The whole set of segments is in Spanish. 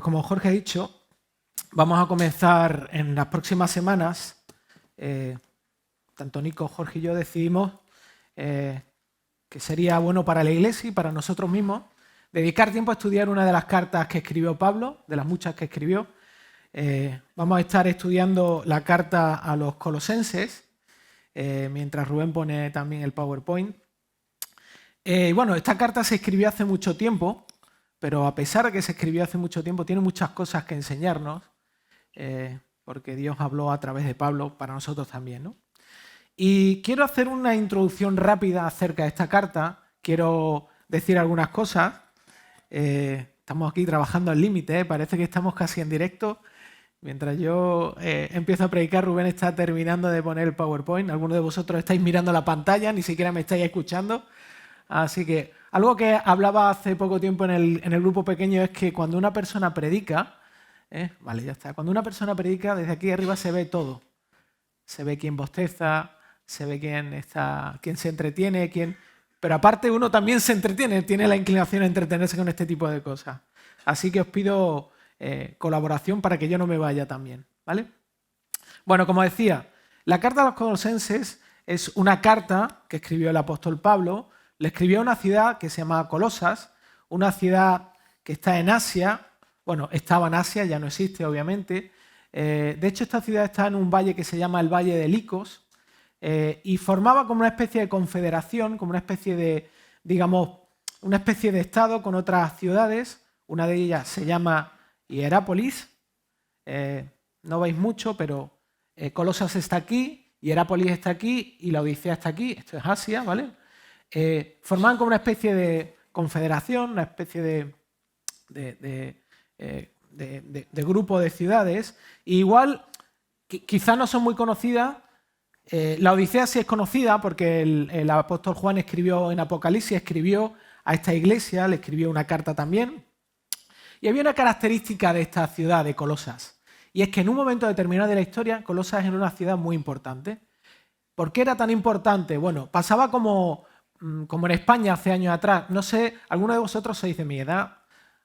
Pues como Jorge ha dicho, vamos a comenzar en las próximas semanas. Tanto Nico, Jorge y yo decidimos que sería bueno para la Iglesia y para nosotros mismos dedicar tiempo a estudiar una de las cartas que escribió Pablo, de las muchas que escribió. Vamos a estar estudiando la carta a los Colosenses, mientras Rubén pone también el PowerPoint. Bueno, esta carta se escribió hace mucho tiempo, pero a pesar de que se escribió hace mucho tiempo, tiene muchas cosas que enseñarnos, porque Dios habló a través de Pablo para nosotros también, ¿no? Y quiero hacer una introducción rápida acerca de esta carta. Quiero decir algunas cosas. Estamos aquí trabajando al límite, parece que estamos casi en directo. Mientras yo empiezo a predicar, Rubén está terminando de poner el PowerPoint. Algunos de vosotros estáis mirando la pantalla, ni siquiera me estáis escuchando. Así que algo que hablaba hace poco tiempo en el grupo pequeño es que cuando una persona predica, vale, ya está. Cuando una persona predica, desde aquí arriba se ve todo. Se ve quién bosteza, se ve quién se entretiene, pero aparte uno también se entretiene, tiene la inclinación a entretenerse con este tipo de cosas. Así que os pido colaboración para que yo no me vaya también, ¿vale? Bueno, como decía, la carta a los Colosenses es una carta que escribió el apóstol Pablo. Le escribió a una ciudad que se llama Colosas, una ciudad que está en Asia. Bueno, estaba en Asia, ya no existe, obviamente. De hecho, esta ciudad está en un valle que se llama el Valle de Licos y formaba como una especie de confederación, como una especie de, digamos, una especie de estado con otras ciudades. Una de ellas se llama Hierápolis. No veis mucho, pero Colosas está aquí, Hierápolis está aquí y la Odisea está aquí. Esto es Asia, ¿vale? Formaban como una especie de confederación, una especie de grupo de ciudades. Y igual, quizás no son muy conocidas. La Odisea sí es conocida porque el apóstol Juan escribió en Apocalipsis, escribió a esta iglesia, le escribió una carta también. Y había una característica de esta ciudad de Colosas, y es que en un momento determinado de la historia, Colosas era una ciudad muy importante. ¿Por qué era tan importante? Bueno, pasaba como en España hace años atrás. No sé, alguno de vosotros sois de mi edad,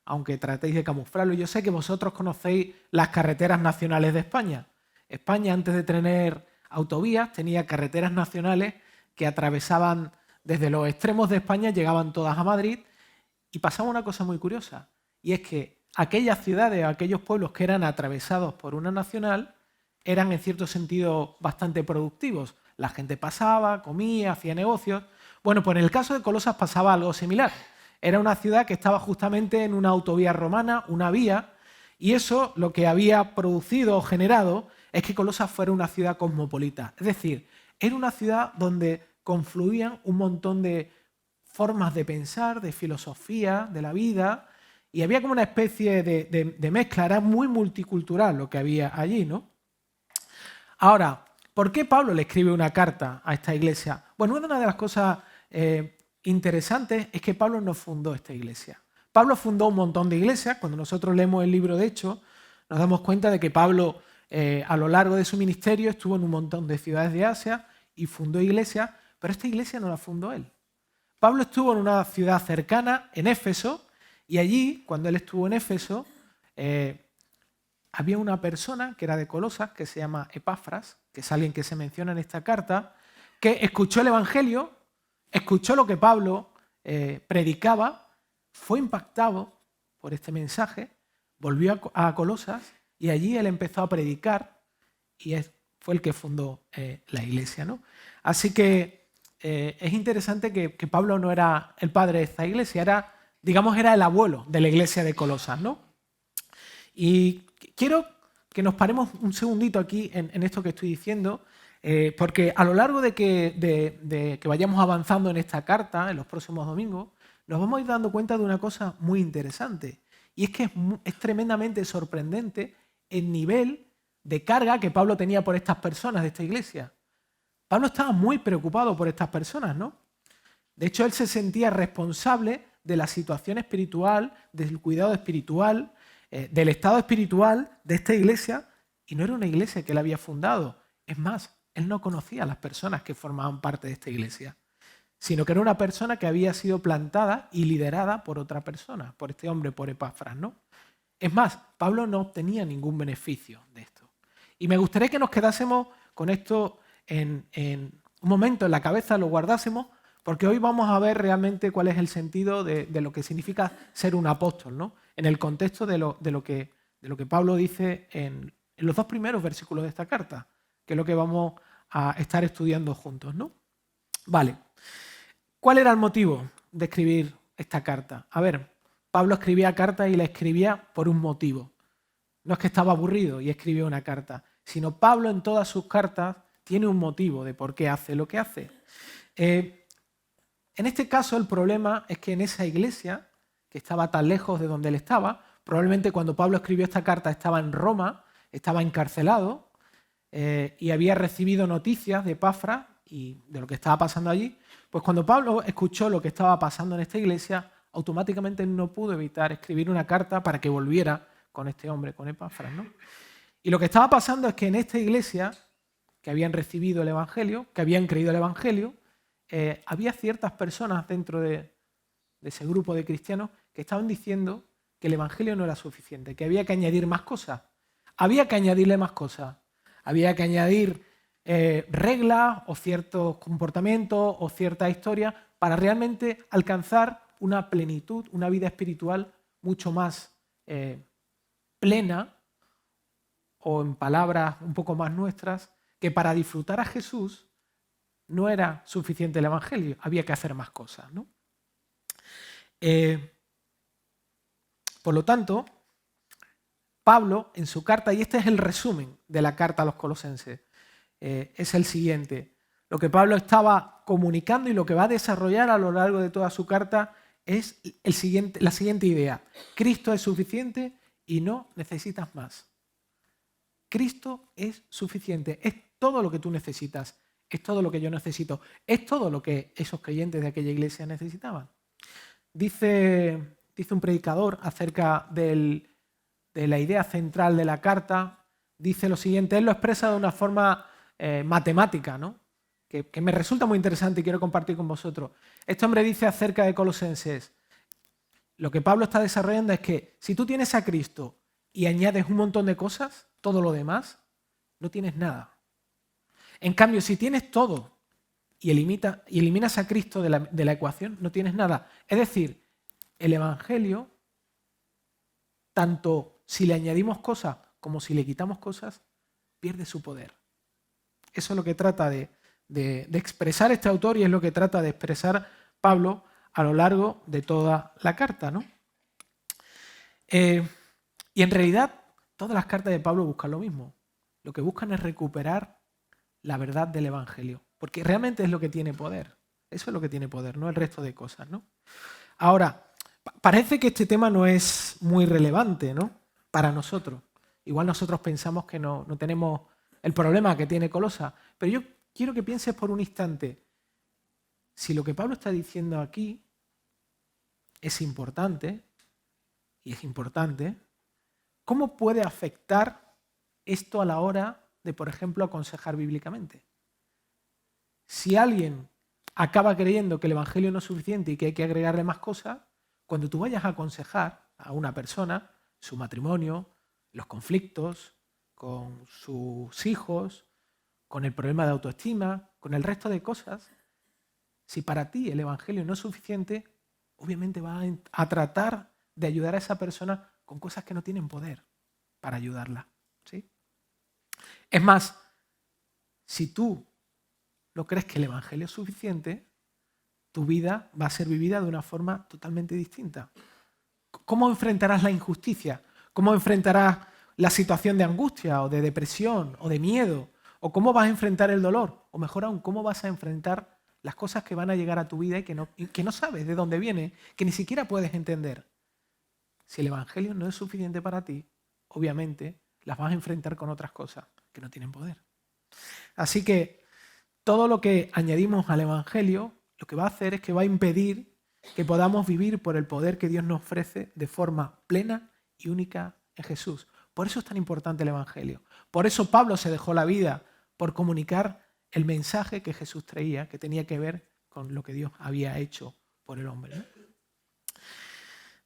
aunque tratéis de camuflarlo. Yo sé que vosotros conocéis las carreteras nacionales de España. España, antes de tener autovías, tenía carreteras nacionales que atravesaban desde los extremos de España, llegaban todas a Madrid, y pasaba una cosa muy curiosa, y es que aquellas ciudades, aquellos pueblos que eran atravesados por una nacional, eran en cierto sentido bastante productivos. La gente pasaba, comía, hacía negocios. Bueno, pues en el caso de Colosas pasaba algo similar. Era una ciudad que estaba justamente en una autovía romana, una vía, y eso lo que había producido o generado es que Colosas fuera una ciudad cosmopolita. Es decir, era una ciudad donde confluían un montón de formas de pensar, de filosofía, de la vida, y había como una especie de mezcla. Era muy multicultural lo que había allí, ¿no? Ahora, ¿por qué Pablo le escribe una carta a esta iglesia? Bueno, una de las cosas interesantes es que Pablo no fundó esta iglesia. Pablo fundó un montón de iglesias. Cuando nosotros leemos el libro de Hechos, nos damos cuenta de que Pablo a lo largo de su ministerio estuvo en un montón de ciudades de Asia y fundó iglesias, pero esta iglesia no la fundó él. Pablo estuvo en una ciudad cercana, en Éfeso, y allí, cuando él estuvo en Éfeso, había una persona que era de Colosas, que se llama Epafras, que es alguien que se menciona en esta carta, que escuchó el Evangelio, escuchó lo que Pablo predicaba, fue impactado por este mensaje, volvió a Colosas y allí él empezó a predicar y fue el que fundó la iglesia, ¿no? Así que es interesante que Pablo no era el padre de esta iglesia, era el abuelo de la iglesia de Colosas, ¿no? Y quiero que nos paremos un segundito aquí en esto que estoy diciendo, porque a lo largo de que vayamos avanzando en esta carta, en los próximos domingos, nos vamos a ir dando cuenta de una cosa muy interesante. Y es que es tremendamente sorprendente el nivel de carga que Pablo tenía por estas personas de esta iglesia. Pablo estaba muy preocupado por estas personas, ¿no? De hecho, él se sentía responsable de la situación espiritual, del cuidado espiritual, del estado espiritual de esta iglesia, y no era una iglesia que él había fundado. Es más, él no conocía a las personas que formaban parte de esta iglesia, sino que era una persona que había sido plantada y liderada por otra persona, por este hombre, por Epafras, ¿no? Es más, Pablo no obtenía ningún beneficio de esto. Y me gustaría que nos quedásemos con esto en un momento en la cabeza, lo guardásemos, porque hoy vamos a ver realmente cuál es el sentido de lo que significa ser un apóstol, ¿no? En el contexto de lo que Pablo dice en los 2 primeros versículos de esta carta, que es lo que vamos a estar estudiando juntos, ¿no? Vale. ¿Cuál era el motivo de escribir esta carta? A ver, Pablo escribía cartas y la escribía por un motivo. No es que estaba aburrido y escribía una carta, sino Pablo en todas sus cartas tiene un motivo de por qué hace lo que hace. En este caso el problema es que en esa iglesia, que estaba tan lejos de donde él estaba, probablemente cuando Pablo escribió esta carta estaba en Roma, estaba encarcelado y había recibido noticias de Epafras y de lo que estaba pasando allí. Pues cuando Pablo escuchó lo que estaba pasando en esta iglesia, automáticamente no pudo evitar escribir una carta para que volviera con este hombre, con Epafras, ¿no? Y lo que estaba pasando es que en esta iglesia, que habían recibido el Evangelio, que habían creído el Evangelio, había ciertas personas dentro de ese grupo de cristianos que estaban diciendo que el Evangelio no era suficiente, que había que añadir más cosas. Había que añadirle más cosas. Había que añadir reglas o ciertos comportamientos o cierta historia para realmente alcanzar una plenitud, una vida espiritual mucho más plena, o en palabras un poco más nuestras, que para disfrutar a Jesús no era suficiente el Evangelio, había que hacer más cosas, ¿no? Por lo tanto, Pablo en su carta, y este es el resumen de la carta a los colosenses, es el siguiente. Lo que Pablo estaba comunicando y lo que va a desarrollar a lo largo de toda su carta es la siguiente idea. Cristo es suficiente y no necesitas más. Cristo es suficiente, es todo lo que tú necesitas, es todo lo que yo necesito, es todo lo que esos creyentes de aquella iglesia necesitaban. Dice un predicador acerca de la idea central de la carta, dice lo siguiente, él lo expresa de una forma matemática, ¿no? que me resulta muy interesante y quiero compartir con vosotros. Este hombre dice acerca de Colosenses, lo que Pablo está desarrollando es que si tú tienes a Cristo y añades un montón de cosas, todo lo demás, no tienes nada. En cambio, si tienes todo y eliminas a Cristo de la ecuación, no tienes nada. Es decir, el Evangelio, tanto si le añadimos cosas como si le quitamos cosas, pierde su poder. Eso es lo que trata de expresar este autor y es lo que trata de expresar Pablo a lo largo de toda la carta, ¿no? Y en realidad, todas las cartas de Pablo buscan lo mismo. Lo que buscan es recuperar la verdad del Evangelio, porque realmente es lo que tiene poder. Eso es lo que tiene poder, no el resto de cosas, ¿no? Ahora, parece que este tema no es muy relevante, ¿no? Para nosotros. Igual nosotros pensamos que no tenemos el problema que tiene Colosa, pero yo quiero que pienses por un instante, si lo que Pablo está diciendo aquí es importante, y es importante, ¿cómo puede afectar esto a la hora de, por ejemplo, aconsejar bíblicamente? Si alguien acaba creyendo que el Evangelio no es suficiente y que hay que agregarle más cosas, cuando tú vayas a aconsejar a una persona, su matrimonio, los conflictos con sus hijos, con el problema de autoestima, con el resto de cosas, si para ti el Evangelio no es suficiente, obviamente vas a tratar de ayudar a esa persona con cosas que no tienen poder para ayudarla, ¿sí? Es más, si tú no crees que el Evangelio es suficiente, tu vida va a ser vivida de una forma totalmente distinta. ¿Cómo enfrentarás la injusticia? ¿Cómo enfrentarás la situación de angustia o de depresión o de miedo? ¿O cómo vas a enfrentar el dolor? O mejor aún, ¿cómo vas a enfrentar las cosas que van a llegar a tu vida y que no sabes de dónde viene, que ni siquiera puedes entender? Si el Evangelio no es suficiente para ti, obviamente las vas a enfrentar con otras cosas que no tienen poder. Así que todo lo que añadimos al Evangelio, lo que va a hacer es que va a impedir que podamos vivir por el poder que Dios nos ofrece de forma plena y única en Jesús. Por eso es tan importante el Evangelio. Por eso Pablo se dejó la vida, por comunicar el mensaje que Jesús traía, que tenía que ver con lo que Dios había hecho por el hombre, ¿no?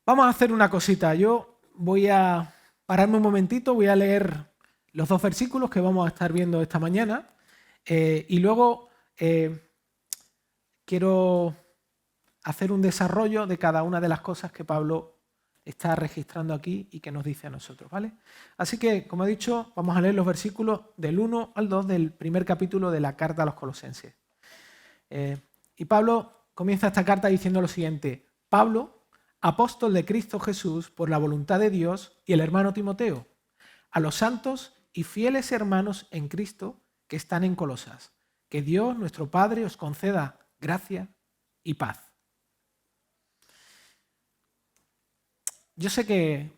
Vamos a hacer una cosita. Yo voy a pararme un momentito, voy a leer los 2 versículos que vamos a estar viendo esta mañana y luego quiero hacer un desarrollo de cada una de las cosas que Pablo está registrando aquí y que nos dice a nosotros, ¿vale? Así que, como he dicho, vamos a leer los versículos del 1 al 2 del primer capítulo de la carta a los Colosenses. Y Pablo comienza esta carta diciendo lo siguiente: Pablo, apóstol de Cristo Jesús por la voluntad de Dios, y el hermano Timoteo, a los santos y fieles hermanos en Cristo que están en Colosas. Que Dios, nuestro Padre, os conceda gracia y paz. Yo sé que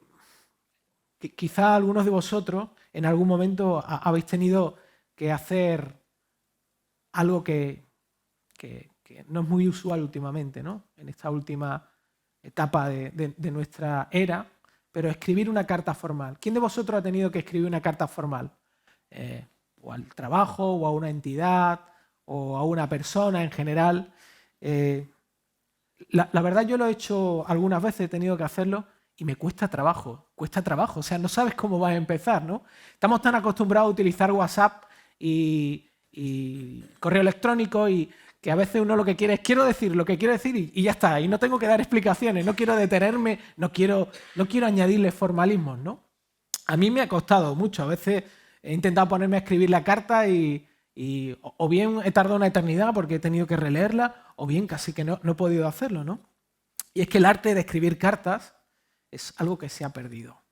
quizá algunos de vosotros en algún momento habéis tenido que hacer algo que no es muy usual últimamente, ¿no? En esta última etapa de nuestra era, pero escribir una carta formal. ¿Quién de vosotros ha tenido que escribir una carta formal? O al trabajo, o a una entidad, o a una persona en general. La verdad, yo lo he hecho algunas veces, he tenido que hacerlo, y me cuesta trabajo, o sea, no sabes cómo vas a empezar, ¿no? Estamos tan acostumbrados a utilizar WhatsApp y correo electrónico y que a veces uno lo que quiere es quiero decir lo que quiero decir y ya está, y no tengo que dar explicaciones, no quiero detenerme, no quiero añadirle formalismos, ¿no? A mí me ha costado mucho, a veces he intentado ponerme a escribir la carta y o bien he tardado una eternidad porque he tenido que releerla, o bien casi que no he podido hacerlo, ¿no? Y es que el arte de escribir cartas es algo que se ha perdido.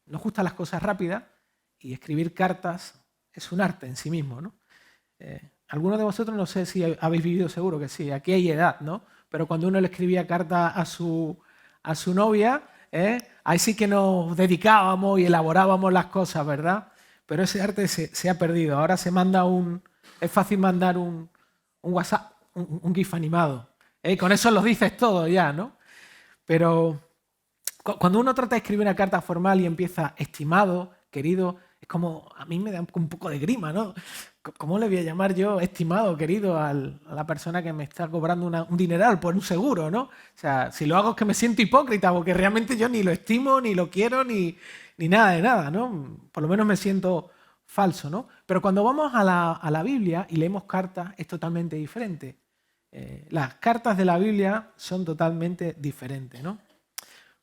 Nos gustan las cosas rápidas y escribir cartas es un arte en sí mismo, ¿no? Algunos de vosotros no sé si habéis vivido, seguro que sí, aquí hay edad, ¿no? Pero cuando uno le escribía carta a su novia, ahí sí que nos dedicábamos y elaborábamos las cosas, ¿verdad? Pero ese arte se ha perdido. Ahora se manda es fácil mandar un WhatsApp, un GIF animado. Con eso lo dices todo ya, ¿no? Pero cuando uno trata de escribir una carta formal y empieza estimado, querido, es como, a mí me da un poco de grima, ¿no? ¿Cómo le voy a llamar yo estimado, querido, a la persona que me está cobrando un dineral por un seguro, ¿no? O sea, si lo hago es que me siento hipócrita, porque realmente yo ni lo estimo, ni lo quiero, ni nada de nada, ¿no? Por lo menos me siento falso, ¿no? Pero cuando vamos a la Biblia y leemos cartas, es totalmente diferente. Las cartas de la Biblia son totalmente diferentes, ¿no?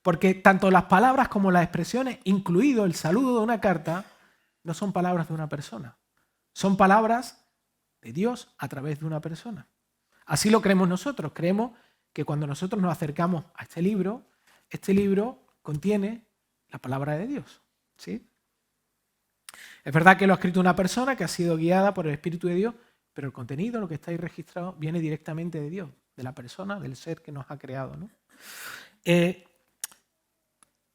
Porque tanto las palabras como las expresiones, incluido el saludo de una carta, no son palabras de una persona. Son palabras de Dios a través de una persona. Así lo creemos nosotros. Creemos que cuando nosotros nos acercamos a este libro contiene la palabra de Dios. ¿Sí? Es verdad que lo ha escrito una persona que ha sido guiada por el Espíritu de Dios, pero el contenido, lo que está ahí registrado, viene directamente de Dios, de la persona, del ser que nos ha creado, ¿no?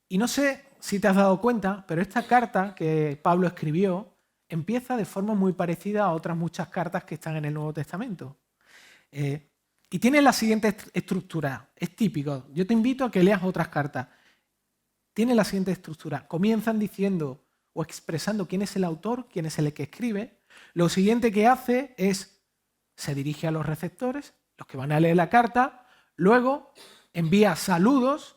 Y no sé si te has dado cuenta, pero esta carta que Pablo escribió empieza de forma muy parecida a otras muchas cartas que están en el Nuevo Testamento. Y tiene la siguiente estructura, es típico. Yo te invito a que leas otras cartas. Tiene la siguiente estructura. Comienzan diciendo o expresando quién es el autor, quién es el que escribe. Lo siguiente que hace es, se dirige a los receptores, los que van a leer la carta, luego envía saludos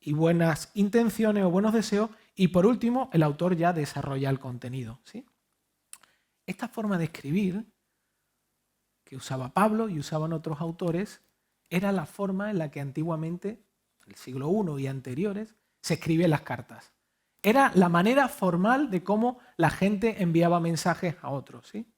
y buenas intenciones o buenos deseos, y por último el autor ya desarrolla el contenido, ¿sí? Esta forma de escribir que usaba Pablo y usaban otros autores era la forma en la que antiguamente, en el siglo I y anteriores, se escribían las cartas. Era la manera formal de cómo la gente enviaba mensajes a otros, ¿sí?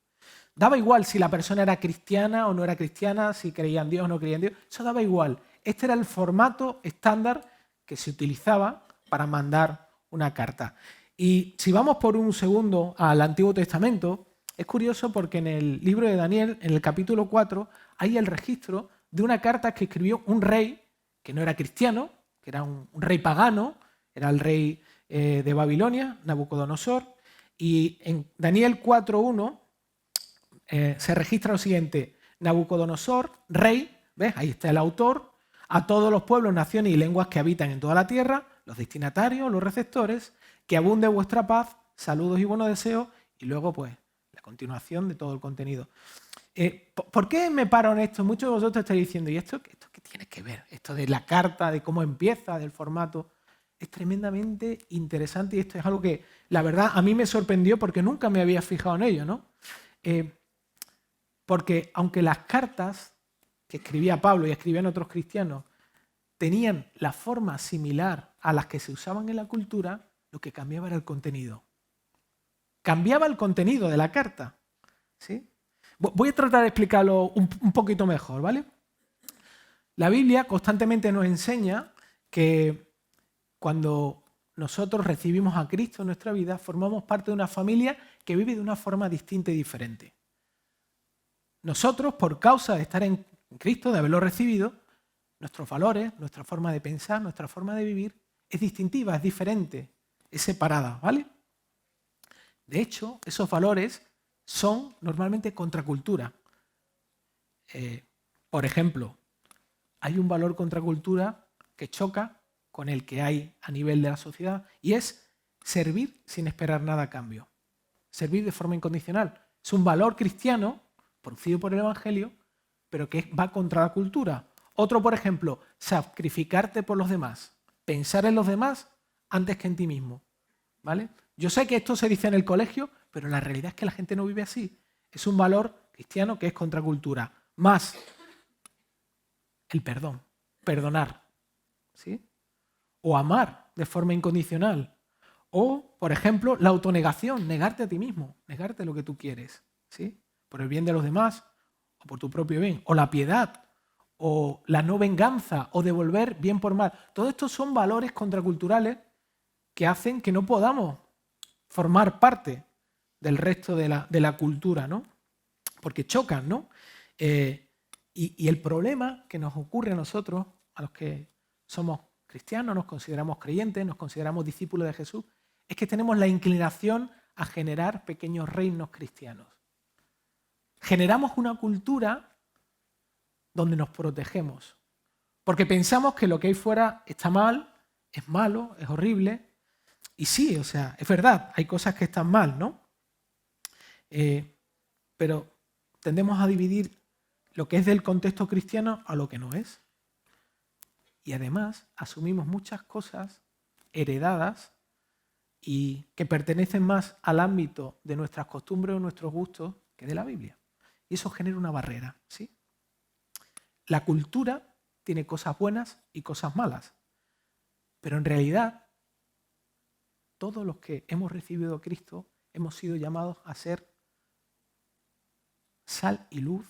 Daba igual si la persona era cristiana o no era cristiana, si creía en Dios o no creía en Dios, eso daba igual. Este era el formato estándar que se utilizaba para mandar una carta. Y si vamos por un segundo al Antiguo Testamento, es curioso porque en el libro de Daniel, en el capítulo 4, hay el registro de una carta que escribió un rey que no era cristiano, que era un rey pagano, era el rey de Babilonia, Nabucodonosor, y en Daniel 4.1 se registra lo siguiente: Nabucodonosor, rey, ¿ves? Ahí está el autor, a todos los pueblos, naciones y lenguas que habitan en toda la tierra, los destinatarios, los receptores, que abunde vuestra paz, saludos y buenos deseos, y luego pues la continuación de todo el contenido. ¿Por qué me paro en esto? Muchos de vosotros estáis diciendo, ¿y esto qué tiene que ver? Esto de la carta, de cómo empieza, del formato. es tremendamente interesante y esto es algo que, la verdad, a mí me sorprendió porque nunca me había fijado en ello, ¿no? Porque aunque las cartas que escribía Pablo y escribían otros cristianos tenían la forma similar a las que se usaban en la cultura, lo que cambiaba era el contenido. Cambiaba el contenido de la carta, ¿sí? Voy a tratar de explicarlo un poquito mejor, ¿vale? La Biblia constantemente nos enseña que cuando nosotros recibimos a Cristo en nuestra vida, formamos parte de una familia que vive de una forma distinta y diferente. Nosotros, por causa de estar en Cristo, de haberlo recibido, nuestros valores, nuestra forma de pensar, nuestra forma de vivir es distintiva, es diferente, es separada, ¿vale? De hecho, esos valores son normalmente contracultura. Por ejemplo, hay un valor contracultura que choca con el que hay a nivel de la sociedad y es servir sin esperar nada a cambio. Servir de forma incondicional. Es un valor cristiano producido por el Evangelio, pero que va contra la cultura. Otro, por ejemplo, sacrificarte por los demás. Pensar en los demás antes que en ti mismo. ¿Vale? Yo sé que esto se dice en el colegio, pero la realidad es que la gente no vive así. Es un valor cristiano que es contracultura. Más el perdón, perdonar, ¿sí? O amar de forma incondicional. O, por ejemplo, la autonegación, negarte a ti mismo, negarte lo que tú quieres, ¿sí? Por el bien de los demás o por tu propio bien. O la piedad, o la no venganza, o devolver bien por mal. Todo esto son valores contraculturales que hacen que no podamos formar parte del resto de la cultura, ¿no? Porque chocan, ¿no? Y el problema que nos ocurre a nosotros, a los que somos cristianos, nos consideramos creyentes, nos consideramos discípulos de Jesús, es que tenemos la inclinación a generar pequeños reinos cristianos. Generamos una cultura donde nos protegemos, porque pensamos que lo que hay fuera está mal, es malo, es horrible. Y sí, o sea, es verdad, hay cosas que están mal, ¿no? Pero tendemos a dividir lo que es del contexto cristiano a lo que no es. Y además asumimos muchas cosas heredadas y que pertenecen más al ámbito de nuestras costumbres o nuestros gustos que de la Biblia. Y eso genera una barrera, ¿sí? La cultura tiene cosas buenas y cosas malas, pero en realidad todos los que hemos recibido a Cristo hemos sido llamados a ser sal y luz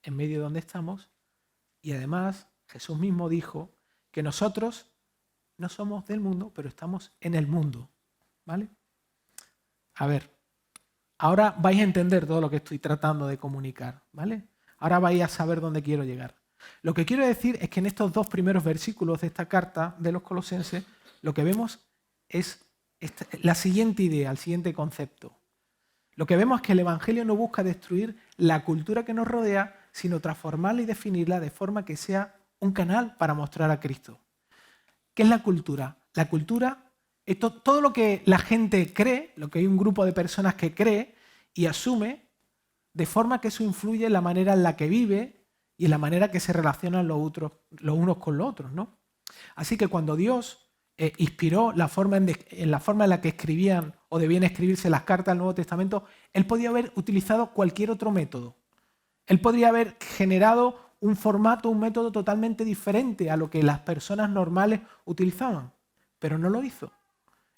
en medio de donde estamos, y además Jesús mismo dijo que nosotros no somos del mundo, pero estamos en el mundo, ¿vale? A ver, ahora vais a entender todo lo que estoy tratando de comunicar, ¿vale? Ahora vais a saber dónde quiero llegar. Lo que quiero decir es que en estos dos primeros versículos de esta carta de los Colosenses, lo que vemos es la siguiente idea, el siguiente concepto. Lo que vemos es que el Evangelio no busca destruir la cultura que nos rodea, sino transformarla y definirla de forma que sea un canal para mostrar a Cristo. ¿Qué es la cultura? La cultura es todo lo que la gente cree, lo que hay un grupo de personas que cree y asume, de forma que eso influye en la manera en la que vive y en la manera que se relacionan los unos con los otros, ¿no? Así que cuando Dios inspiró en la forma en la que escribían o debían escribirse las cartas del Nuevo Testamento, Él podía haber utilizado cualquier otro método. Él podría haber generado un formato, un método totalmente diferente a lo que las personas normales utilizaban, pero no lo hizo.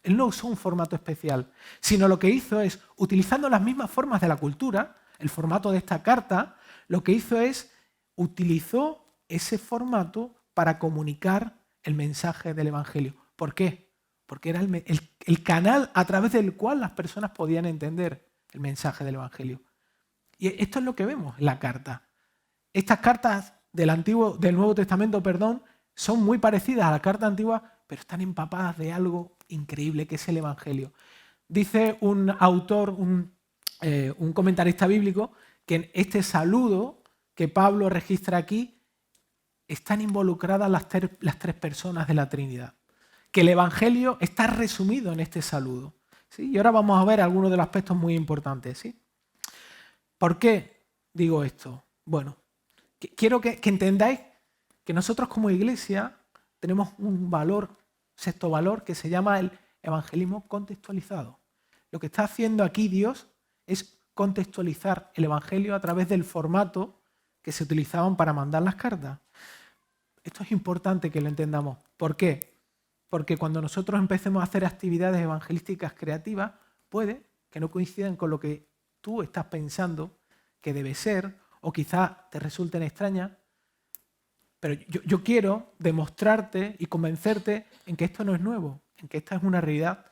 Él no usó un formato especial, sino lo que hizo es, utilizando las mismas formas de la cultura, el formato de esta carta, lo que hizo es, utilizó ese formato para comunicar el mensaje del Evangelio. ¿Por qué? Porque era el canal a través del cual las personas podían entender el mensaje del Evangelio. Y esto es lo que vemos en la carta. Estas cartas del Nuevo Testamento, son muy parecidas a la carta antigua, pero están empapadas de algo increíble que es el Evangelio. Dice un autor, un comentarista bíblico, que en este saludo que Pablo registra aquí están involucradas las tres personas de la Trinidad. Que el Evangelio está resumido en este saludo, ¿sí? Y ahora vamos a ver algunos de los aspectos muy importantes, ¿sí? ¿Por qué digo esto? Bueno, quiero que entendáis que nosotros como iglesia tenemos un valor sexto valor que se llama el evangelismo contextualizado. Lo que está haciendo aquí Dios es contextualizar el evangelio a través del formato que se utilizaban para mandar las cartas. Esto es importante que lo entendamos. ¿Por qué? Porque cuando nosotros empecemos a hacer actividades evangelísticas creativas, puede que no coincidan con lo que tú estás pensando que debe ser, o quizás te resulten extrañas, pero yo quiero demostrarte y convencerte en que esto no es nuevo, en que esta es una realidad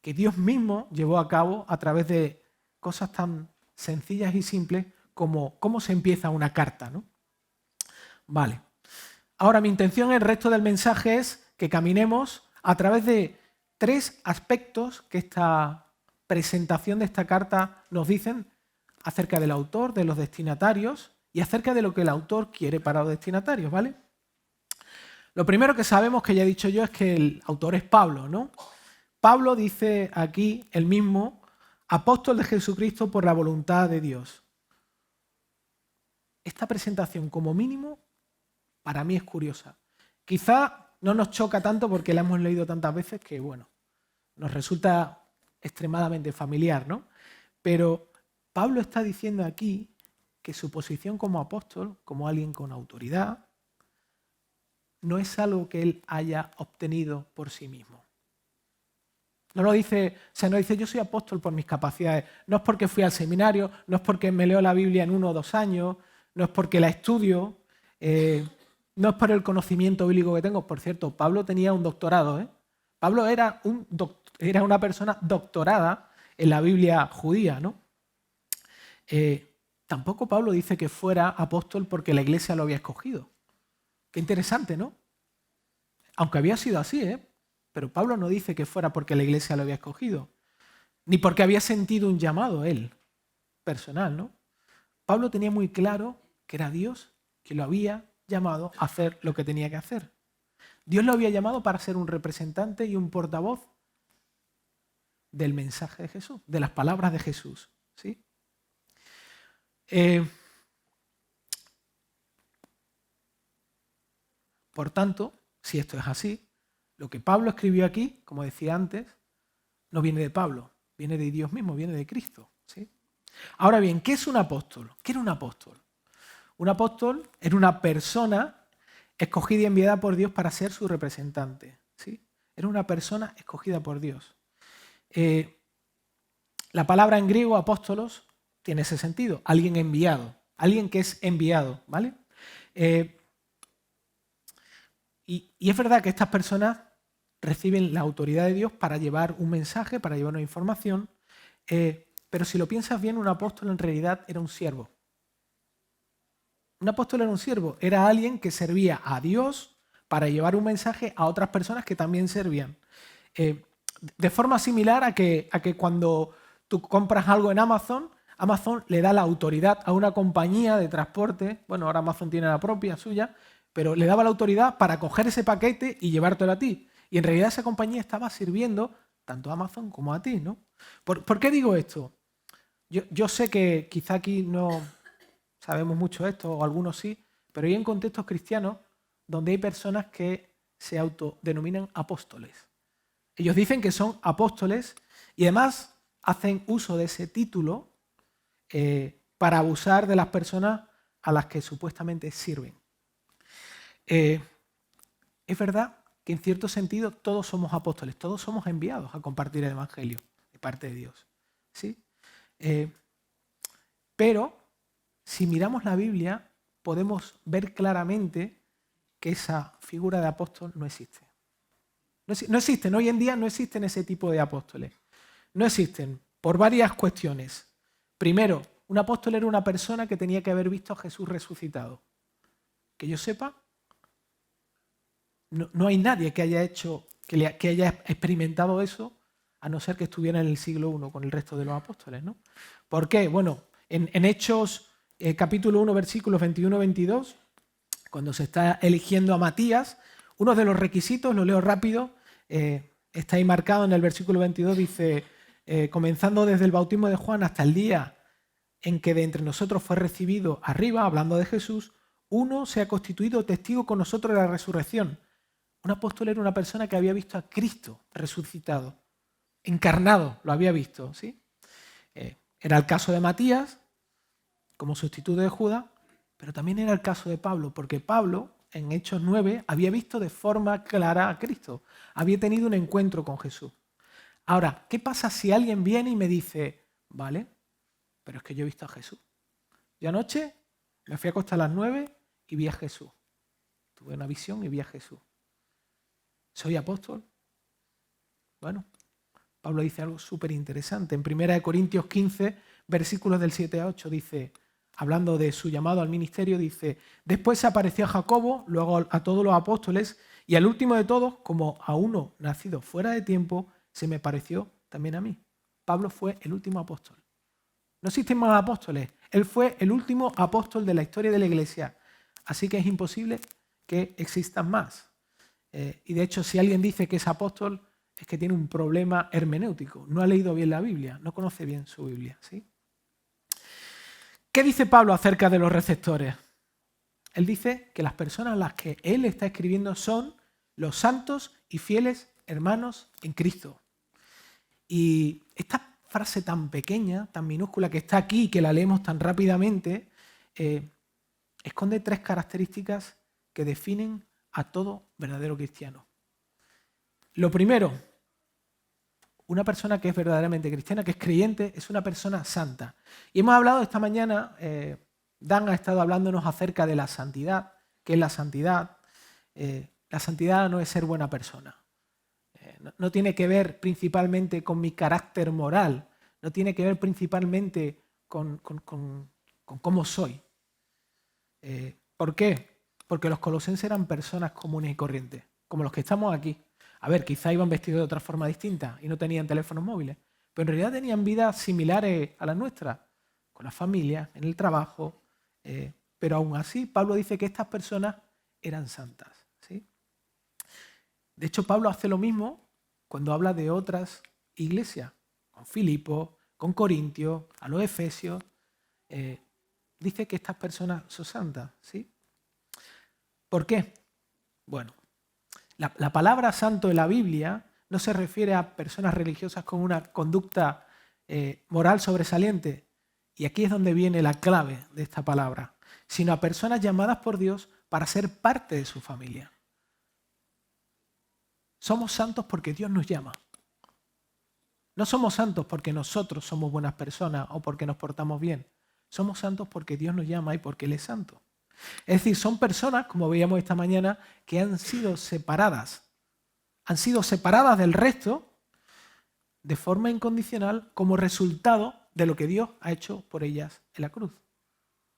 que Dios mismo llevó a cabo a través de cosas tan sencillas y simples como cómo se empieza una carta, ¿no? Vale. Ahora, mi intención en el resto del mensaje es que caminemos a través de 3 aspectos que esta presentación de esta carta nos dicen acerca del autor, de los destinatarios y acerca de lo que el autor quiere para los destinatarios, ¿vale? Lo primero que sabemos, que ya he dicho yo, es que el autor es Pablo, ¿no? Pablo dice aquí, el mismo, apóstol de Jesucristo por la voluntad de Dios. Esta presentación, como mínimo, para mí es curiosa. Quizá no nos choca tanto porque la hemos leído tantas veces que, bueno, nos resulta extremadamente familiar, ¿no? Pero Pablo está diciendo aquí que su posición como apóstol, como alguien con autoridad, no es algo que él haya obtenido por sí mismo. No lo dice, o sea, no dice yo soy apóstol por mis capacidades, no es porque fui al seminario, no es porque me leo la Biblia en 1 o 2 años, no es porque la estudio, no es por el conocimiento bíblico que tengo. Por cierto, Pablo tenía un doctorado, ¿eh? Pablo era una persona doctorada en la Biblia judía, ¿no? Tampoco Pablo dice que fuera apóstol porque la iglesia lo había escogido. Qué interesante, ¿no? Aunque había sido así, ¿eh? Pero Pablo no dice que fuera porque la iglesia lo había escogido, ni porque había sentido un llamado él, personal, ¿no? Pablo tenía muy claro que era Dios que lo había llamado a hacer lo que tenía que hacer. Dios lo había llamado para ser un representante y un portavoz del mensaje de Jesús, de las palabras de Jesús, ¿sí? Por tanto, si esto es así, lo que Pablo escribió aquí, como decía antes, no viene de Pablo, viene de Dios mismo, viene de Cristo, ¿sí? Ahora bien, ¿qué es un apóstol? ¿Qué era un apóstol? Un apóstol era una persona escogida y enviada por Dios para ser su representante, ¿sí? Era una persona escogida por Dios. La palabra en griego, apóstolos, tiene ese sentido, alguien enviado, alguien que es enviado, ¿vale? Y es verdad que estas personas reciben la autoridad de Dios para llevar un mensaje, para llevar una información, pero si lo piensas bien, un apóstol en realidad era un siervo. Un apóstol era un siervo, era alguien que servía a Dios para llevar un mensaje a otras personas que también servían. De forma similar a que cuando tú compras algo en Amazon, Amazon le da la autoridad a una compañía de transporte, bueno, ahora Amazon tiene la propia suya, pero le daba la autoridad para coger ese paquete y llevártelo a ti. Y en realidad esa compañía estaba sirviendo tanto a Amazon como a ti, ¿no? ¿Por qué digo esto? Yo sé que quizá aquí no sabemos mucho esto, o algunos sí, pero hay en contextos cristianos donde hay personas que se autodenominan apóstoles. Ellos dicen que son apóstoles y además hacen uso de ese título para abusar de las personas a las que supuestamente sirven. Es verdad que en cierto sentido todos somos apóstoles, todos somos enviados a compartir el Evangelio de parte de Dios, ¿sí? Pero si miramos la Biblia podemos ver claramente que esa figura de apóstol no existe. No existen, hoy en día no existen ese tipo de apóstoles. No existen por varias cuestiones. Primero, un apóstol era una persona que tenía que haber visto a Jesús resucitado. Que yo sepa, no hay nadie que haya experimentado eso, a no ser que estuviera en el siglo I con el resto de los apóstoles, ¿no? ¿Por qué? Bueno, en Hechos capítulo 1, versículos 21-22, cuando se está eligiendo a Matías, uno de los requisitos, lo leo rápido, está ahí marcado en el versículo 22, dice, comenzando desde el bautismo de Juan hasta el día en que de entre nosotros fue recibido arriba, hablando de Jesús, uno se ha constituido testigo con nosotros de la resurrección. Un apóstol era una persona que había visto a Cristo resucitado, encarnado, lo había visto, ¿sí? Era el caso de Matías, como sustituto de Judas, pero también era el caso de Pablo, porque Pablo, en Hechos 9, había visto de forma clara a Cristo, había tenido un encuentro con Jesús. Ahora, ¿qué pasa si alguien viene y me dice, vale, pero es que yo he visto a Jesús? Yo anoche me fui a acostar a las 9 y vi a Jesús. Tuve una visión y vi a Jesús. ¿Soy apóstol? Bueno, Pablo dice algo súper interesante. En 1 Corintios 15, versículos del 7 a 8, dice, hablando de su llamado al ministerio, dice, después se apareció a Jacobo, luego a todos los apóstoles, y al último de todos, como a uno nacido fuera de tiempo, se me pareció también a mí. Pablo fue el último apóstol. No existen más apóstoles. Él fue el último apóstol de la historia de la iglesia. Así que es imposible que existan más. Y de hecho, si alguien dice que es apóstol, es que tiene un problema hermenéutico. No ha leído bien la Biblia, no conoce bien su Biblia, ¿sí? ¿Qué dice Pablo acerca de los receptores? Él dice que las personas a las que él está escribiendo son los santos y fieles hermanos en Cristo. Y esta frase tan pequeña, tan minúscula que está aquí y que la leemos tan rápidamente, esconde 3 características que definen a todo verdadero cristiano. Lo primero, una persona que es verdaderamente cristiana, que es creyente, es una persona santa. Y hemos hablado esta mañana, Dan ha estado hablándonos acerca de la santidad. ¿Qué es la santidad? La santidad no es ser buena persona. No tiene que ver principalmente con mi carácter moral, no tiene que ver principalmente con cómo soy. ¿Por qué? Porque los colosenses eran personas comunes y corrientes, como los que estamos aquí. A ver, quizá iban vestidos de otra forma distinta y no tenían teléfonos móviles, pero en realidad tenían vidas similares a las nuestras, con la familia, en el trabajo, pero aún así Pablo dice que estas personas eran santas, ¿sí? De hecho, Pablo hace lo mismo cuando habla de otras iglesias, con Filipo, con Corintios, a los Efesios. Dice que estas personas son santas, ¿sí? ¿Por qué? Bueno, la palabra santo en la Biblia no se refiere a personas religiosas con una conducta moral sobresaliente, y aquí es donde viene la clave de esta palabra, sino a personas llamadas por Dios para ser parte de su familia. Somos santos porque Dios nos llama. No somos santos porque nosotros somos buenas personas o porque nos portamos bien. Somos santos porque Dios nos llama y porque Él es santo. Es decir, son personas, como veíamos esta mañana, que han sido separadas del resto de forma incondicional como resultado de lo que Dios ha hecho por ellas en la cruz.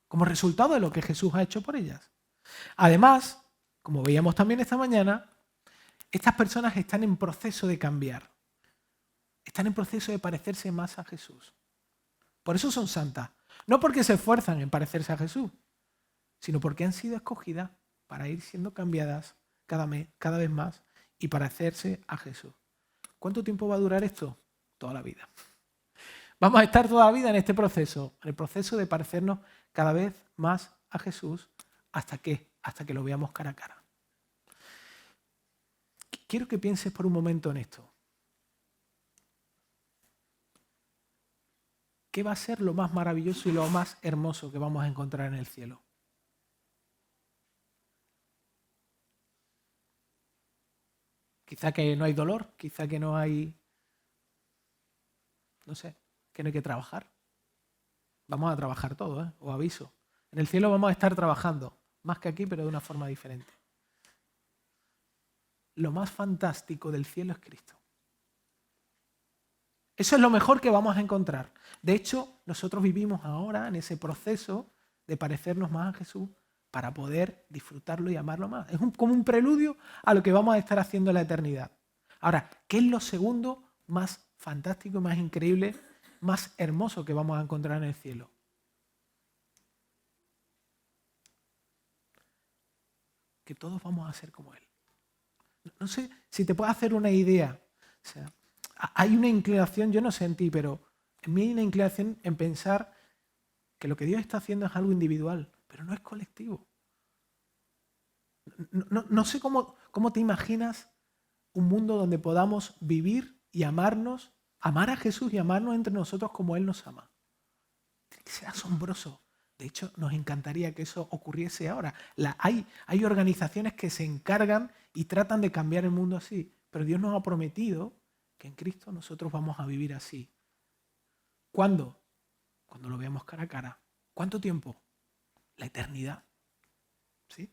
Como resultado de lo que Jesús ha hecho por ellas. Además, como veíamos también esta mañana, estas personas están en proceso de cambiar. Están en proceso de parecerse más a Jesús. Por eso son santas. No porque se esfuerzan en parecerse a Jesús, sino porque han sido escogidas para ir siendo cambiadas cada vez más y parecerse a Jesús. ¿Cuánto tiempo va a durar esto? Toda la vida. Vamos a estar toda la vida en este proceso, en el proceso de parecernos cada vez más a Jesús. ¿Hasta qué? Hasta que lo veamos cara a cara. Quiero que pienses por un momento en esto. ¿Qué va a ser lo más maravilloso y lo más hermoso que vamos a encontrar en el cielo? Quizá que no hay dolor, quizá que no hay, no sé, que no hay que trabajar. Vamos a trabajar todo, ¿eh? Os aviso. En el cielo vamos a estar trabajando, más que aquí, pero de una forma diferente. Lo más fantástico del cielo es Cristo. Eso es lo mejor que vamos a encontrar. De hecho, nosotros vivimos ahora en ese proceso de parecernos más a Jesús para poder disfrutarlo y amarlo más. Es como un preludio a lo que vamos a estar haciendo en la eternidad. Ahora, ¿qué es lo segundo más fantástico, más increíble, más hermoso que vamos a encontrar en el cielo? Que todos vamos a ser como Él. No sé si te puedo hacer una idea. O sea, hay una inclinación, yo no sé en ti, pero en mí hay una inclinación en pensar que lo que Dios está haciendo es algo individual, pero no es colectivo. No sé cómo te imaginas un mundo donde podamos vivir y amarnos, amar a Jesús y amarnos entre nosotros como Él nos ama. Tiene que ser asombroso. De hecho, nos encantaría que eso ocurriese ahora. Hay organizaciones que se encargan y tratan de cambiar el mundo así, pero Dios nos ha prometido que en Cristo nosotros vamos a vivir así. ¿Cuándo? Cuando lo veamos cara a cara. ¿Cuánto tiempo? La eternidad. ¿Sí?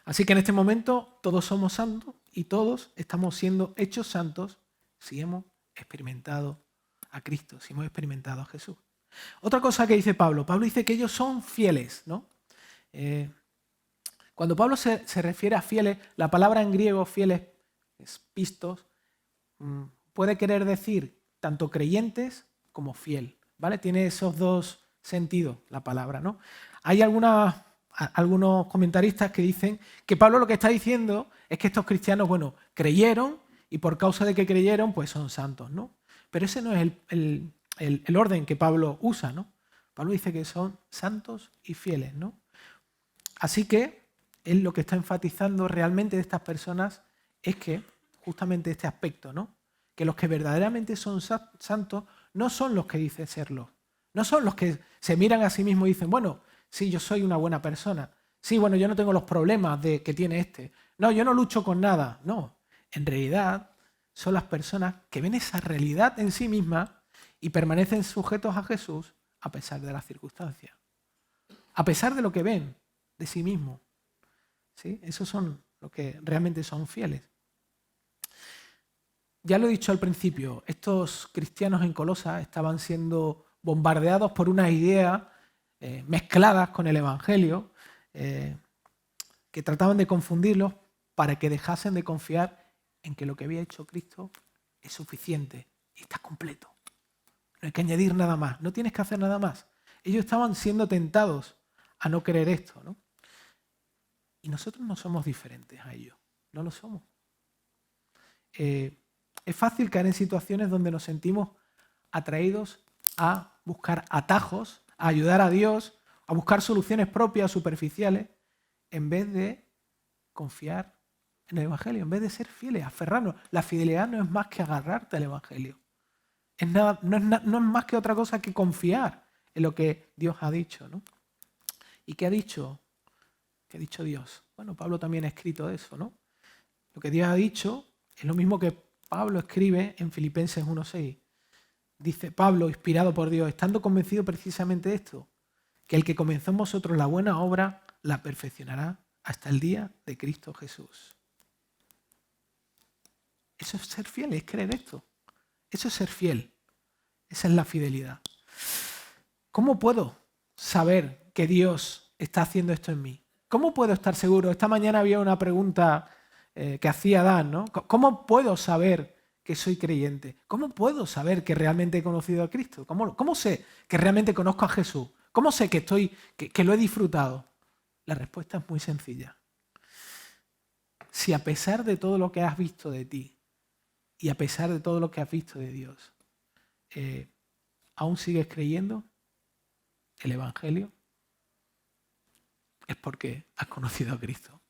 Así que en este momento todos somos santos y todos estamos siendo hechos santos si hemos experimentado a Cristo, si hemos experimentado a Jesús. Otra cosa que dice Pablo dice que ellos son fieles, ¿no? Cuando Pablo se refiere a fieles, la palabra en griego fieles es pistos, puede querer decir tanto creyentes como fiel, ¿vale? Tiene esos dos sentidos la palabra, ¿no? Hay algunos comentaristas que dicen que Pablo lo que está diciendo es que estos cristianos, bueno, creyeron y por causa de que creyeron, pues son santos, ¿no? Pero ese no es el orden que Pablo usa, ¿no? Pablo dice que son santos y fieles, ¿no? Así que él lo que está enfatizando realmente de estas personas es que justamente este aspecto, ¿no? Que los que verdaderamente son santos no son los que dicen serlo, no son los que se miran a sí mismos y dicen, bueno, sí, yo soy una buena persona, sí, bueno, yo no tengo los problemas que tiene este, no, yo no lucho con nada, no, en realidad son las personas que ven esa realidad en sí mismas y permanecen sujetos a Jesús a pesar de las circunstancias, a pesar de lo que ven de sí mismos. ¿Sí? Esos son los que realmente son fieles. Ya lo he dicho al principio, estos cristianos en Colosas estaban siendo bombardeados por unas ideas mezcladas con el Evangelio que trataban de confundirlos para que dejasen de confiar en que lo que había hecho Cristo es suficiente y está completo. No hay que añadir nada más, no tienes que hacer nada más. Ellos estaban siendo tentados a no creer esto, ¿no? Y nosotros no somos diferentes a ellos, no lo somos. Es fácil caer en situaciones donde nos sentimos atraídos a buscar atajos, a ayudar a Dios, a buscar soluciones propias, superficiales, en vez de confiar en el Evangelio, en vez de ser fieles, aferrarnos. La fidelidad no es más que agarrarte al Evangelio. No es más que otra cosa que confiar en lo que Dios ha dicho, ¿no? ¿Y qué ha dicho? ¿Qué ha dicho Dios? Bueno, Pablo también ha escrito eso, ¿no? Lo que Dios ha dicho es lo mismo que Pablo escribe en Filipenses 1:6. Dice Pablo, inspirado por Dios, estando convencido precisamente de esto, que el que comenzó en vosotros la buena obra la perfeccionará hasta el día de Cristo Jesús. Eso es ser fiel, es creer esto. Eso es ser fiel. Esa es la fidelidad. ¿Cómo puedo saber que Dios está haciendo esto en mí? ¿Cómo puedo estar seguro? Esta mañana había una pregunta que hacía Dan, ¿no? ¿Cómo puedo saber que soy creyente? ¿Cómo puedo saber que realmente he conocido a Cristo? ¿Cómo sé que realmente conozco a Jesús? ¿Cómo sé que lo he disfrutado? La respuesta es muy sencilla. Si a pesar de todo lo que has visto de ti y a pesar de todo lo que has visto de Dios, aún sigues creyendo el Evangelio, es porque has conocido a Cristo.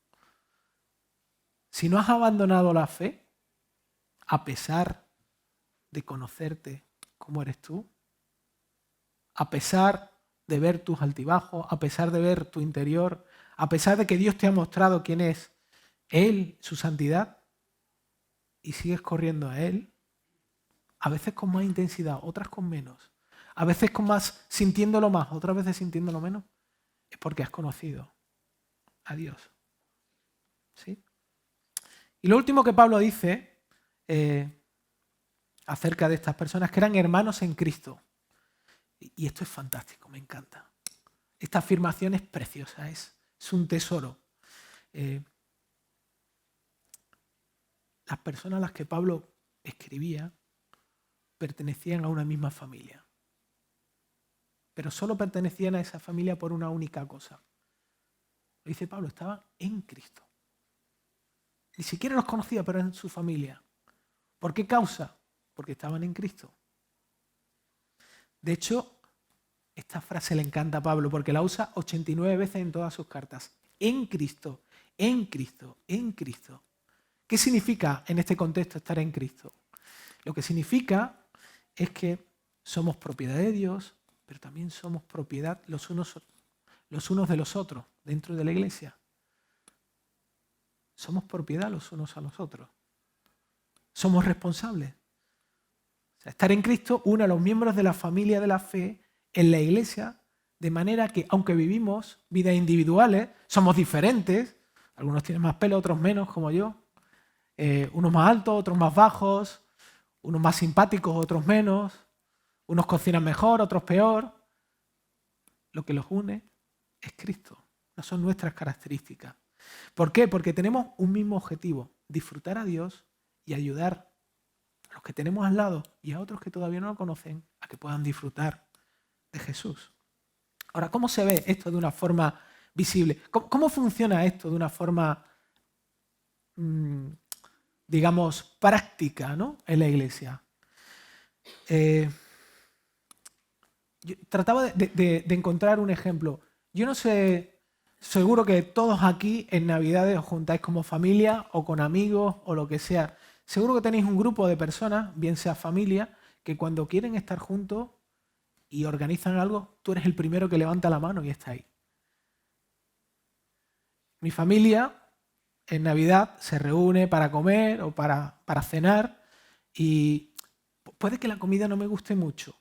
Si no has abandonado la fe, a pesar de conocerte como eres tú, a pesar de ver tus altibajos, a pesar de ver tu interior, a pesar de que Dios te ha mostrado quién es Él, su santidad, y sigues corriendo a Él, a veces con más intensidad, otras con menos, a veces con más sintiéndolo más, otras veces sintiéndolo menos, es porque has conocido a Dios. ¿Sí? Y lo último que Pablo dice acerca de estas personas, que eran hermanos en Cristo. Y esto es fantástico, me encanta. Esta afirmación es preciosa, es un tesoro. Las personas a las que Pablo escribía pertenecían a una misma familia. Pero solo pertenecían a esa familia por una única cosa. Lo dice Pablo, estaban en Cristo. Ni siquiera los conocía, pero en su familia. ¿Por qué causa? Porque estaban en Cristo. De hecho, esta frase le encanta a Pablo porque la usa 89 veces en todas sus cartas. En Cristo. en Cristo, en Cristo. ¿Qué significa en este contexto estar en Cristo? Lo que significa es que somos propiedad de Dios, pero también somos propiedad los unos de los otros dentro de la iglesia. Somos propiedad los unos a los otros. Somos responsables. O sea, estar en Cristo une a los miembros de la familia de la fe en la iglesia, de manera que, aunque vivimos vidas individuales, somos diferentes. Algunos tienen más pelo, otros menos, como yo. Unos más altos, otros más bajos. Unos más simpáticos, otros menos. Unos cocinan mejor, otros peor. Lo que los une es Cristo. No son nuestras características. ¿Por qué? Porque tenemos un mismo objetivo: disfrutar a Dios y ayudar a los que tenemos al lado y a otros que todavía no lo conocen a que puedan disfrutar de Jesús. Ahora, ¿cómo se ve esto de una forma visible? ¿Cómo funciona esto de una forma, digamos, práctica, ¿no? En la iglesia? Yo trataba de encontrar un ejemplo. Yo no sé, seguro que todos aquí en Navidades os juntáis como familia o con amigos o lo que sea. Seguro que tenéis un grupo de personas, bien sea familia, que cuando quieren estar juntos y organizan algo, tú eres el primero que levanta la mano y está ahí. Mi familia en Navidad se reúne para comer o para cenar y puede que la comida no me guste mucho.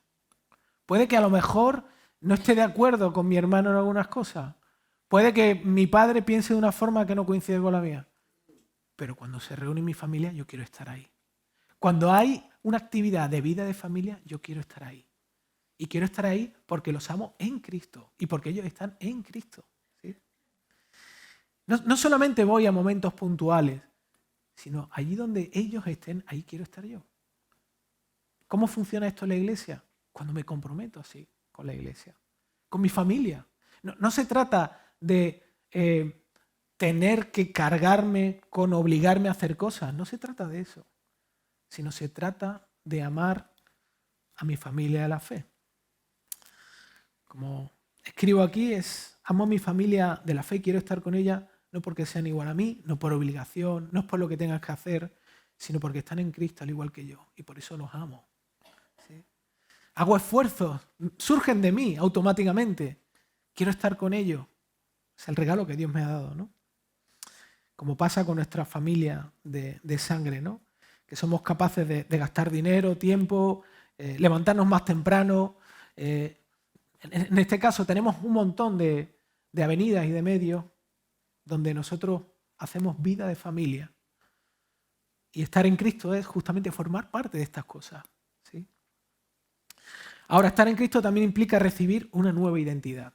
Puede que a lo mejor no esté de acuerdo con mi hermano en algunas cosas. Puede que mi padre piense de una forma que no coincide con la mía. Pero cuando se reúne mi familia, yo quiero estar ahí. Cuando hay una actividad de vida de familia, yo quiero estar ahí. Y quiero estar ahí porque los amo en Cristo y porque ellos están en Cristo. ¿Sí? No solamente voy a momentos puntuales, sino allí donde ellos estén, ahí quiero estar yo. ¿Cómo funciona esto en la iglesia? Cuando me comprometo así con la iglesia, con mi familia. No se trata de tener que cargarme con obligarme a hacer cosas, no se trata de eso, sino se trata de amar a mi familia de la fe. Como escribo aquí, amo a mi familia de la fe y quiero estar con ella no porque sean igual a mí, no por obligación, no es por lo que tengas que hacer, sino porque están en Cristo al igual que yo y por eso los amo. ¿Sí? Hago esfuerzos, surgen de mí automáticamente. Quiero estar con ellos. Es el regalo que Dios me ha dado, ¿no? Como pasa con nuestra familia de sangre, ¿no? Que somos capaces de gastar dinero, tiempo, levantarnos más temprano. En este caso tenemos un montón de avenidas y de medios donde nosotros hacemos vida de familia. Y estar en Cristo es justamente formar parte de estas cosas. ¿Sí? Ahora, estar en Cristo también implica recibir una nueva identidad.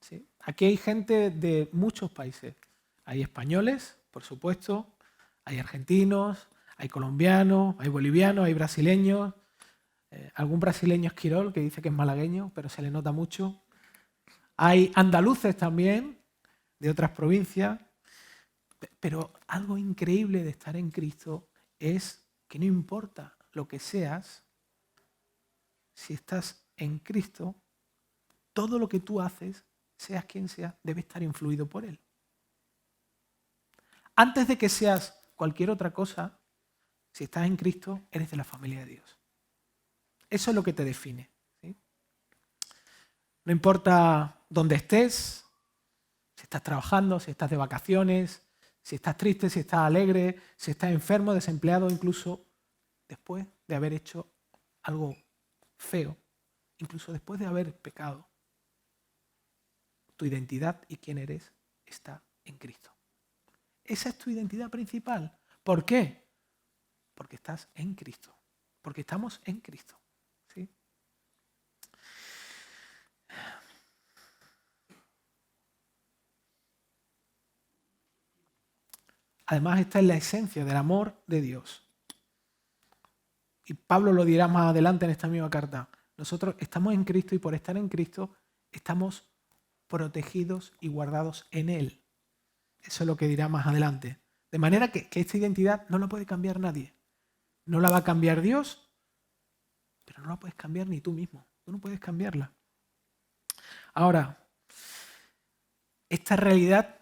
¿Sí? Aquí hay gente de muchos países. Hay españoles, por supuesto, hay argentinos, hay colombianos, hay bolivianos, hay brasileños. Algún brasileño esquirol que dice que es malagueño, pero se le nota mucho. Hay andaluces también, de otras provincias. Pero algo increíble de estar en Cristo es que no importa lo que seas, si estás en Cristo, todo lo que tú haces, seas quien seas, debe estar influido por Él. Antes de que seas cualquier otra cosa, si estás en Cristo, eres de la familia de Dios. Eso es lo que te define. ¿Sí? No importa dónde estés, si estás trabajando, si estás de vacaciones, si estás triste, si estás alegre, si estás enfermo, desempleado, incluso después de haber hecho algo feo, incluso después de haber pecado. Tu identidad y quién eres está en Cristo. Esa es tu identidad principal. ¿Por qué? Porque estás en Cristo. Porque estamos en Cristo. ¿Sí? Además, esta es la esencia del amor de Dios. Y Pablo lo dirá más adelante en esta misma carta. Nosotros estamos en Cristo y por estar en Cristo estamos protegidos y guardados en Él. Eso es lo que dirá más adelante. De manera que esta identidad no la puede cambiar nadie. No la va a cambiar Dios, pero no la puedes cambiar ni tú mismo. Tú no puedes cambiarla. Ahora, esta realidad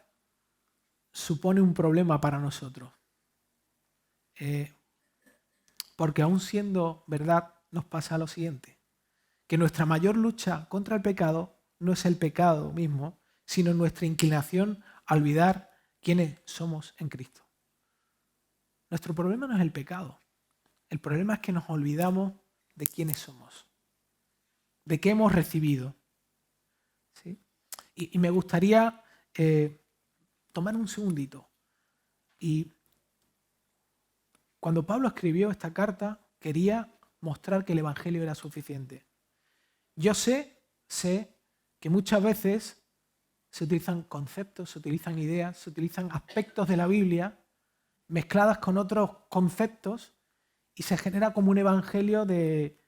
supone un problema para nosotros. Porque aún siendo verdad, nos pasa lo siguiente, que nuestra mayor lucha contra el pecado no es el pecado mismo, sino nuestra inclinación a olvidar quiénes somos en Cristo. Nuestro problema no es el pecado, el problema es que nos olvidamos de quiénes somos, de qué hemos recibido. ¿Sí? Y me gustaría tomar un segundito. Y cuando Pablo escribió esta carta, quería mostrar que el Evangelio era suficiente. Yo sé que muchas veces se utilizan conceptos, se utilizan ideas, se utilizan aspectos de la Biblia mezcladas con otros conceptos y se genera como un evangelio de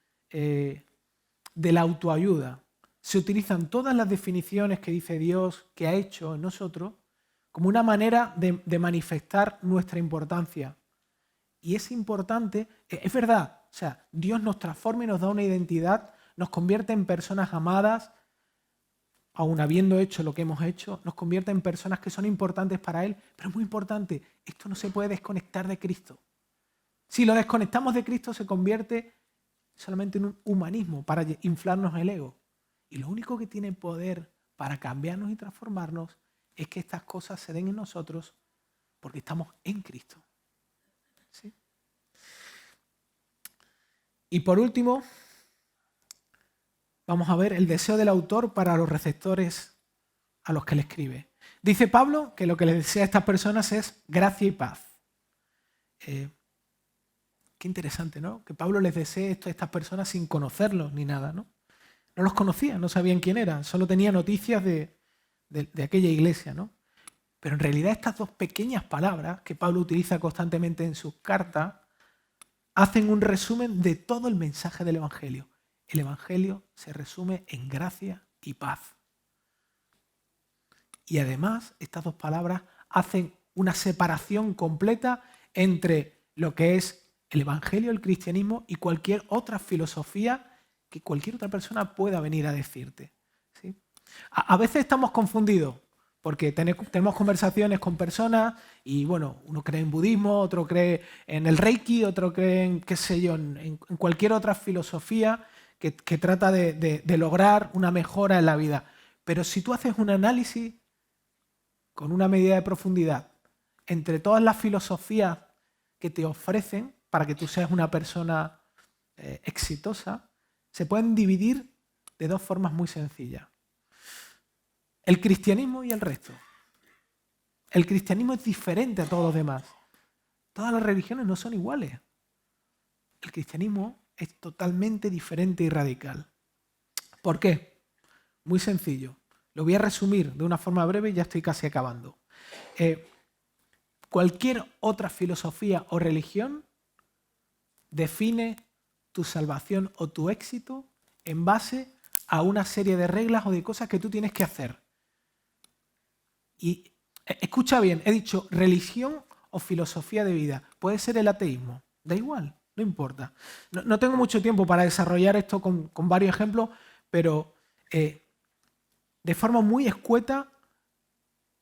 la autoayuda. Se utilizan todas las definiciones que dice Dios, que ha hecho en nosotros, como una manera de manifestar nuestra importancia. Y es importante, es verdad, o sea, Dios nos transforma y nos da una identidad, nos convierte en personas amadas, aun habiendo hecho lo que hemos hecho, nos convierte en personas que son importantes para Él, pero es muy importante, esto no se puede desconectar de Cristo. Si lo desconectamos de Cristo se convierte solamente en un humanismo para inflarnos el ego. Y lo único que tiene poder para cambiarnos y transformarnos es que estas cosas se den en nosotros porque estamos en Cristo. ¿Sí? Y por último, vamos a ver el deseo del autor para los receptores a los que le escribe. Dice Pablo que lo que le desea a estas personas es gracia y paz. Qué interesante, ¿no? Que Pablo les desee esto a estas personas sin conocerlos ni nada, ¿no? No los conocían, no sabían quién eran, solo tenía noticias de aquella iglesia, ¿no? Pero en realidad estas dos pequeñas palabras que Pablo utiliza constantemente en sus cartas hacen un resumen de todo el mensaje del Evangelio. El Evangelio se resume en gracia y paz. Y además, estas dos palabras hacen una separación completa entre lo que es el Evangelio, el cristianismo y cualquier otra filosofía que cualquier otra persona pueda venir a decirte. ¿Sí? A veces estamos confundidos porque tenemos conversaciones con personas y, bueno, uno cree en budismo, otro cree en el reiki, otro cree en, qué sé yo, en cualquier otra filosofía que trata de lograr una mejora en la vida. Pero si tú haces un análisis con una medida de profundidad entre todas las filosofías que te ofrecen para que tú seas una persona exitosa, se pueden dividir de dos formas muy sencillas. El cristianismo y el resto. El cristianismo es diferente a todos los demás. Todas las religiones no son iguales. El cristianismo es totalmente diferente y radical. ¿Por qué? Muy sencillo. Lo voy a resumir de una forma breve y ya estoy casi acabando. Cualquier otra filosofía o religión define tu salvación o tu éxito en base a una serie de reglas o de cosas que tú tienes que hacer. Y escucha bien, he dicho religión o filosofía de vida. Puede ser el ateísmo, da igual, no importa. No tengo mucho tiempo para desarrollar esto con varios ejemplos, pero de forma muy escueta,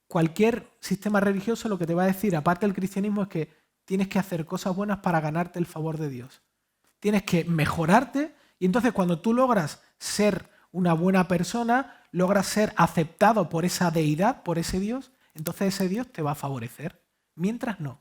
cualquier sistema religioso lo que te va a decir, aparte del cristianismo, es que tienes que hacer cosas buenas para ganarte el favor de Dios. Tienes que mejorarte y entonces cuando tú logras ser una buena persona, logras ser aceptado por esa deidad, por ese Dios, entonces ese Dios te va a favorecer. Mientras no.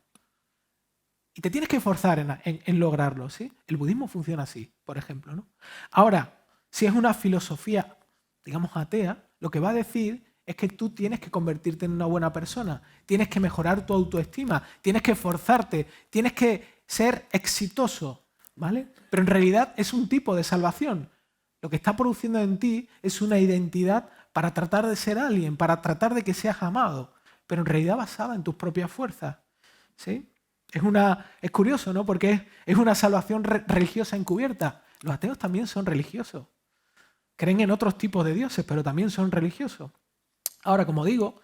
Y te tienes que esforzar en lograrlo, ¿sí? El budismo funciona así, por ejemplo, ¿no? Ahora, si es una filosofía, digamos, atea, lo que va a decir es que tú tienes que convertirte en una buena persona, tienes que mejorar tu autoestima, tienes que esforzarte, tienes que ser exitoso, ¿vale? Pero en realidad es un tipo de salvación. Lo que está produciendo en ti es una identidad para tratar de ser alguien, para tratar de que seas amado, pero en realidad basada en tus propias fuerzas, ¿sí? Es curioso, ¿no? Porque es una salvación religiosa encubierta. Los ateos también son religiosos. Creen en otros tipos de dioses, pero también son religiosos. Ahora, como digo,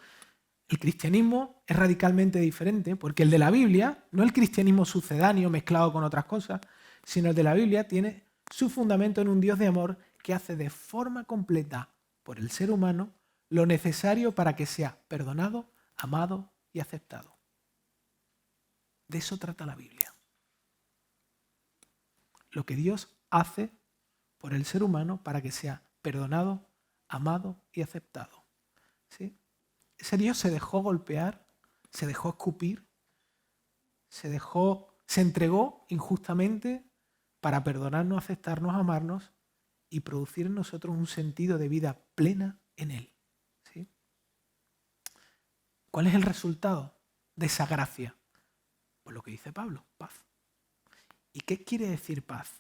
el cristianismo es radicalmente diferente porque el de la Biblia, no el cristianismo sucedáneo mezclado con otras cosas, sino el de la Biblia tiene su fundamento en un Dios de amor que hace de forma completa por el ser humano lo necesario para que sea perdonado, amado y aceptado. De eso trata la Biblia. Lo que Dios hace por el ser humano para que sea perdonado, amado y aceptado. ¿Sí? Ese Dios se dejó golpear, se dejó escupir, se entregó injustamente para perdonarnos, aceptarnos, amarnos y producir en nosotros un sentido de vida plena en Él. ¿Sí? ¿Cuál es el resultado de esa gracia? Pues lo que dice Pablo, paz. ¿Y qué quiere decir paz?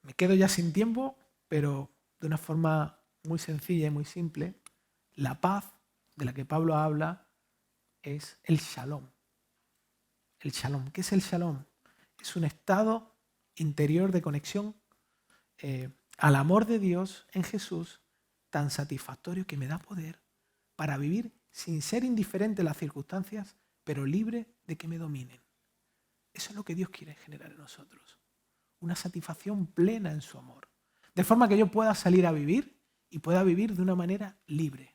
Me quedo ya sin tiempo, pero de una forma muy sencilla y muy simple, la paz de la que Pablo habla es el shalom. El shalom. ¿Qué es el shalom? Es un estado interior de conexión al amor de Dios en Jesús tan satisfactorio que me da poder para vivir sin ser indiferente a las circunstancias, pero libre de que me dominen. Eso es lo que Dios quiere generar en nosotros. Una satisfacción plena en su amor. De forma que yo pueda salir a vivir y pueda vivir de una manera libre.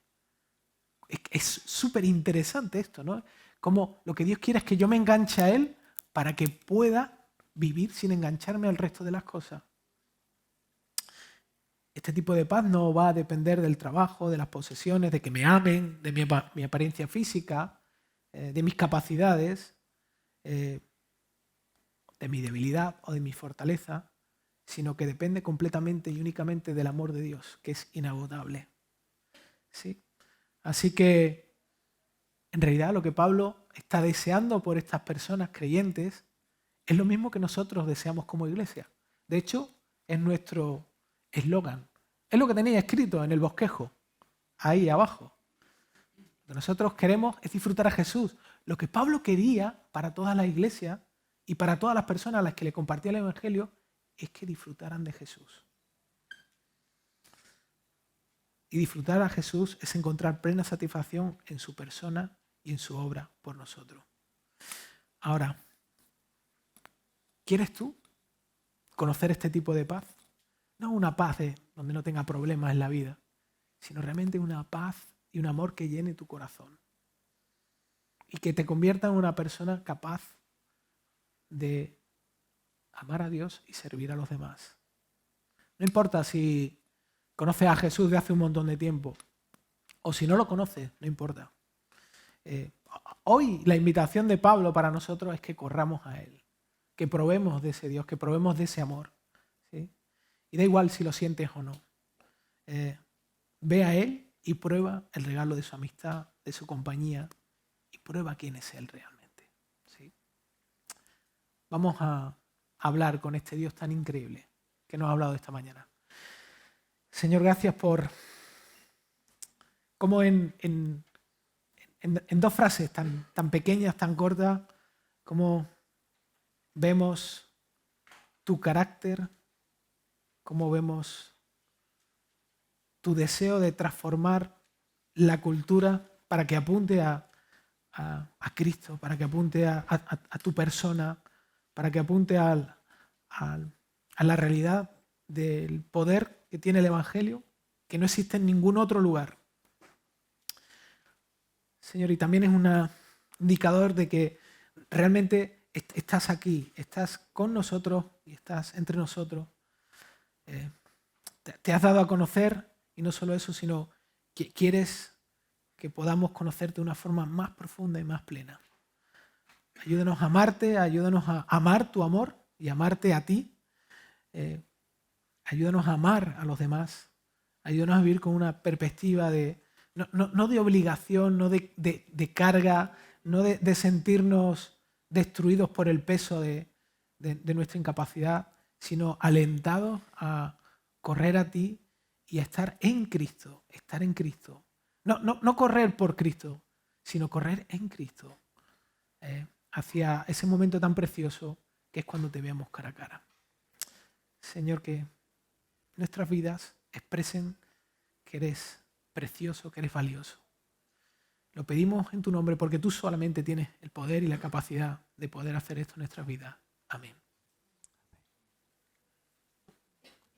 Es súper interesante esto, ¿no? Como lo que Dios quiere es que yo me enganche a Él para que pueda vivir sin engancharme al resto de las cosas. Este tipo de paz no va a depender del trabajo, de las posesiones, de que me amen, de mi apariencia física, de mis capacidades, de mi debilidad o de mi fortaleza, sino que depende completamente y únicamente del amor de Dios, que es inagotable. ¿Sí? Así que, en realidad, lo que Pablo está deseando por estas personas creyentes es lo mismo que nosotros deseamos como iglesia. De hecho, es nuestro eslogan. Es lo que tenía escrito en el bosquejo, ahí abajo. Lo que nosotros queremos es disfrutar a Jesús. Lo que Pablo quería para toda la iglesia y para todas las personas a las que le compartía el Evangelio es que disfrutaran de Jesús. Y disfrutar a Jesús es encontrar plena satisfacción en su persona y en su obra por nosotros. Ahora, ¿quieres tú conocer este tipo de paz? No una paz donde no tenga problemas en la vida, sino realmente una paz y un amor que llene tu corazón. Y que te convierta en una persona capaz de amar a Dios y servir a los demás. No importa si conoces a Jesús de hace un montón de tiempo o si no lo conoces, no importa. Hoy la invitación de Pablo para nosotros es que corramos a Él, que probemos de ese Dios, que probemos de ese amor. ¿Sí? Y da igual si lo sientes o no. Ve a Él y prueba el regalo de su amistad, de su compañía y prueba quién es Él realmente. ¿Sí? Vamos a hablar con este Dios tan increíble que nos ha hablado esta mañana. Señor, gracias por cómo en dos frases tan pequeñas, tan cortas, cómo vemos tu carácter, cómo vemos tu deseo de transformar la cultura para que apunte a Cristo, para que apunte a tu persona, para que apunte a la realidad del poder que tiene el Evangelio, que no existe en ningún otro lugar. Señor, y también es un indicador de que realmente estás aquí, estás con nosotros y estás entre nosotros. Te has dado a conocer, y no solo eso, sino que quieres que podamos conocerte de una forma más profunda y más plena. Ayúdanos a amarte, ayúdanos a amar tu amor y amarte a ti. Ayúdanos a amar a los demás. Ayúdanos a vivir con una perspectiva no de obligación, no de carga, no de sentirnos destruidos por el peso de nuestra incapacidad, sino alentados a correr a ti y a estar en Cristo, estar en Cristo. No correr por Cristo, sino correr en Cristo, hacia ese momento tan precioso que es cuando te veamos cara a cara. Señor, que nuestras vidas expresen que eres precioso, que eres valioso. Lo pedimos en tu nombre porque tú solamente tienes el poder y la capacidad de poder hacer esto en nuestras vidas. Amén.